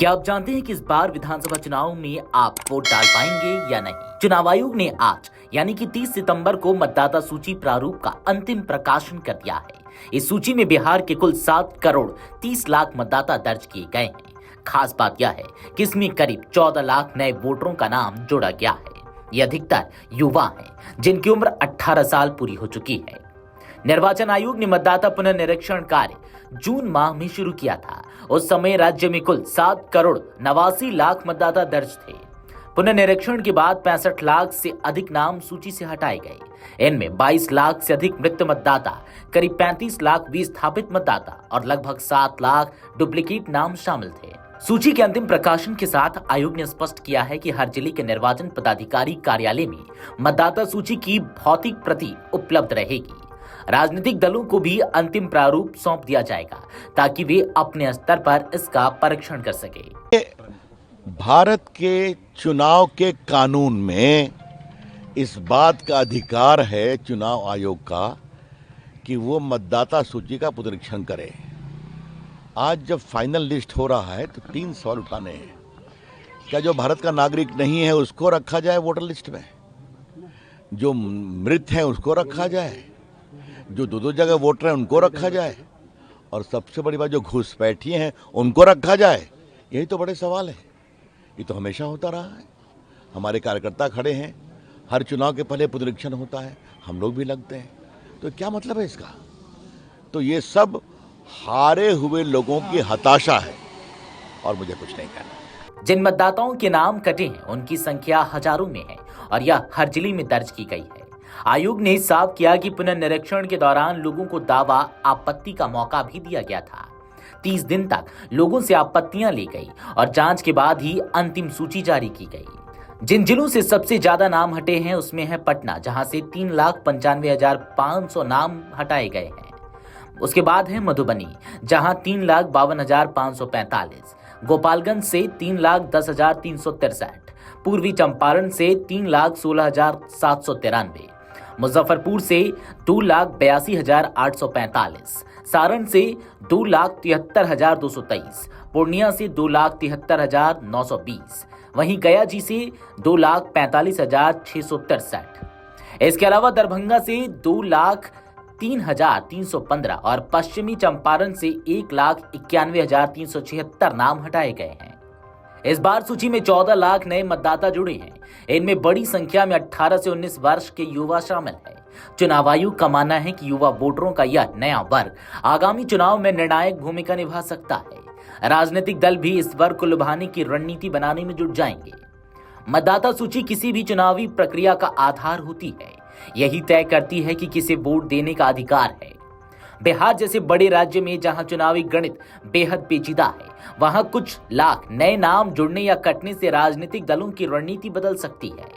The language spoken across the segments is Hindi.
क्या आप जानते हैं कि इस बार विधानसभा चुनाव में आप वोट डाल पाएंगे या नहीं? चुनाव आयोग ने आज यानी कि 30 सितंबर को मतदाता सूची प्रारूप का अंतिम प्रकाशन कर दिया है। इस सूची में बिहार के कुल 7 करोड़ 30 लाख मतदाता दर्ज किए गए हैं। खास बात यह है कि इसमें करीब 14 लाख नए वोटरों का नाम जोड़ा गया है। ये अधिकतर युवा हैं, जिनकी उम्र 18 साल पूरी हो चुकी है। निर्वाचन आयोग ने मतदाता पुनर्निरीक्षण कार्य जून माह में शुरू किया था। उस समय राज्य में कुल 7 करोड़ 89 लाख मतदाता दर्ज थे। पुनर्निरीक्षण के बाद 65 लाख से अधिक नाम सूची से हटाए गए। इनमें 22 लाख से अधिक मृत मतदाता, करीब 35 लाख विस्थापित मतदाता और लगभग 7 लाख डुप्लीकेट नाम शामिल थे। सूची के अंतिम प्रकाशन के साथ आयोग ने स्पष्ट किया है कि हर जिले के निर्वाचन पदाधिकारी कार्यालय में मतदाता सूची की भौतिक प्रति उपलब्ध रहेगी। राजनीतिक दलों को भी अंतिम प्रारूप सौंप दिया जाएगा ताकि वे अपने स्तर पर इसका परीक्षण कर सके। भारत के चुनाव के कानून में इस बात का अधिकार है चुनाव आयोग का कि वो मतदाता सूची का पुनरीक्षण करे। आज जब फाइनल लिस्ट हो रहा है तो 3 सवाल उठाने हैं। क्या जो भारत का नागरिक नहीं है उसको रखा जाए वोटर लिस्ट में? जो मृत हैं उसको रखा जाए? जो दो जगह वोटर हैं उनको रखा जाए? और सबसे बड़ी बात, जो घुसपैठिए हैं उनको रखा जाए? यही तो बड़े सवाल है। ये तो हमेशा होता रहा है। हमारे कार्यकर्ता खड़े हैं, हर चुनाव के पहले पुनरीक्षण होता है, हम लोग भी लगते हैं। तो क्या मतलब है इसका? तो ये सब हारे हुए लोगों की हताशा है और मुझे कुछ नहीं कहना। जिन मतदाताओं के नाम कटे हैं उनकी संख्या हजारों में है और यह हर जिले में दर्ज की गई है। आयोग ने साफ किया कि पुनर्निरीक्षण के दौरान लोगों को दावा आपत्ति का मौका भी दिया गया था। 30 दिन तक लोगों से आपत्तियां ली गई और जांच के बाद ही अंतिम सूची जारी की गई। जिन जिलों से सबसे ज्यादा नाम हटे हैं उसमें है पटना, जहां से 3,95,500 नाम हटाए गए हैं। उसके बाद है मधुबनी, जहां 3,52,545, गोपालगंज से 3,10,363, पूर्वी चंपारण से 3,16,793, मुजफ्फरपुर से 2,82,845, सारण से 2,73,223, पूर्णिया से 2,73,920, वहीं गया जी से 2,45,663। इसके अलावा दरभंगा से 2,03,315 और पश्चिमी चंपारण से 1,91,376 नाम हटाए गए हैं। इस बार सूची में 14 लाख नए मतदाता जुड़े हैं। इनमें बड़ी संख्या में 18 से 19 वर्ष के युवा शामिल है। चुनाव आयोग का मानना है कि युवा वोटरों का यह नया वर्ग आगामी चुनाव में निर्णायक भूमिका निभा सकता है। राजनीतिक दल भी इस वर्ग को लुभाने की रणनीति बनाने में जुट जाएंगे। मतदाता सूची किसी भी चुनावी प्रक्रिया का आधार होती है। यही तय करती है कि किसे वोट देने का अधिकार है। बिहार जैसे बड़े राज्य में जहां चुनावी गणित बेहद पेचीदा है, वहां कुछ लाख नए नाम जुड़ने या कटने से राजनीतिक दलों की रणनीति बदल सकती है।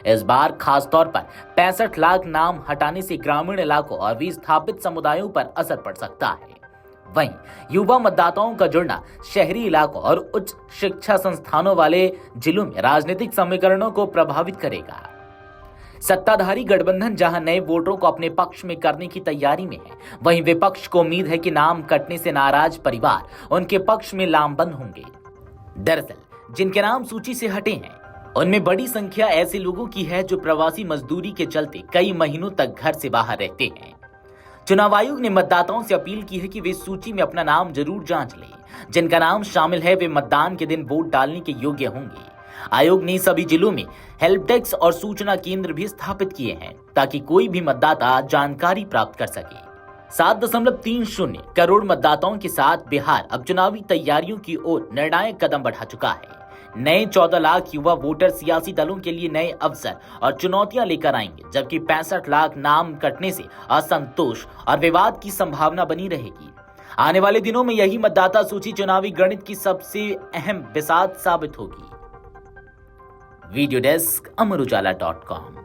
इस बार खास तौर पर 65 लाख नाम हटाने से ग्रामीण इलाकों और विस्थापित समुदायों पर असर पड़ सकता है। वहीं युवा मतदाताओं का जुड़ना शहरी इलाकों और उच्च शिक्षा संस्थानों वाले जिलों में राजनीतिक समीकरणों को प्रभावित करेगा। सत्ताधारी गठबंधन जहां नए वोटरों को अपने पक्ष में करने की तैयारी में है, वहीं विपक्ष को उम्मीद है कि नाम कटने से नाराज परिवार उनके पक्ष में लामबंद होंगे। दरअसल जिनके नाम सूची से हटे हैं उनमें बड़ी संख्या ऐसे लोगों की है जो प्रवासी मजदूरी के चलते कई महीनों तक घर से बाहर रहते हैं। चुनाव आयोग ने मतदाताओं से अपील की है कि वे सूची में अपना नाम जरूर जांच लें। जिनका नाम शामिल है वे मतदान के दिन वोट डालने के योग्य होंगे। आयोग ने सभी जिलों में हेल्प डेस्क और सूचना केंद्र भी स्थापित किए हैं ताकि कोई भी मतदाता जानकारी प्राप्त कर सके। 7.30 करोड़ मतदाताओं के साथ बिहार अब चुनावी तैयारियों की ओर निर्णायक कदम बढ़ा चुका है। नए 14 लाख युवा वोटर सियासी दलों के लिए नए अवसर और चुनौतियां लेकर आएंगे, जबकि 65 लाख नाम कटने से असंतोष और विवाद की संभावना बनी रहेगी। आने वाले दिनों में यही मतदाता सूची चुनावी गणित की सबसे अहम बिसात साबित होगी। वीडियो डेस्क अमरुजाला.com।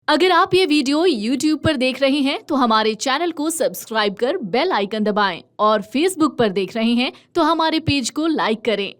अगर आप ये वीडियो YouTube पर देख रहे हैं तो हमारे चैनल को सब्सक्राइब कर बेल आइकन दबाएं और Facebook पर देख रहे हैं तो हमारे पेज को लाइक करें।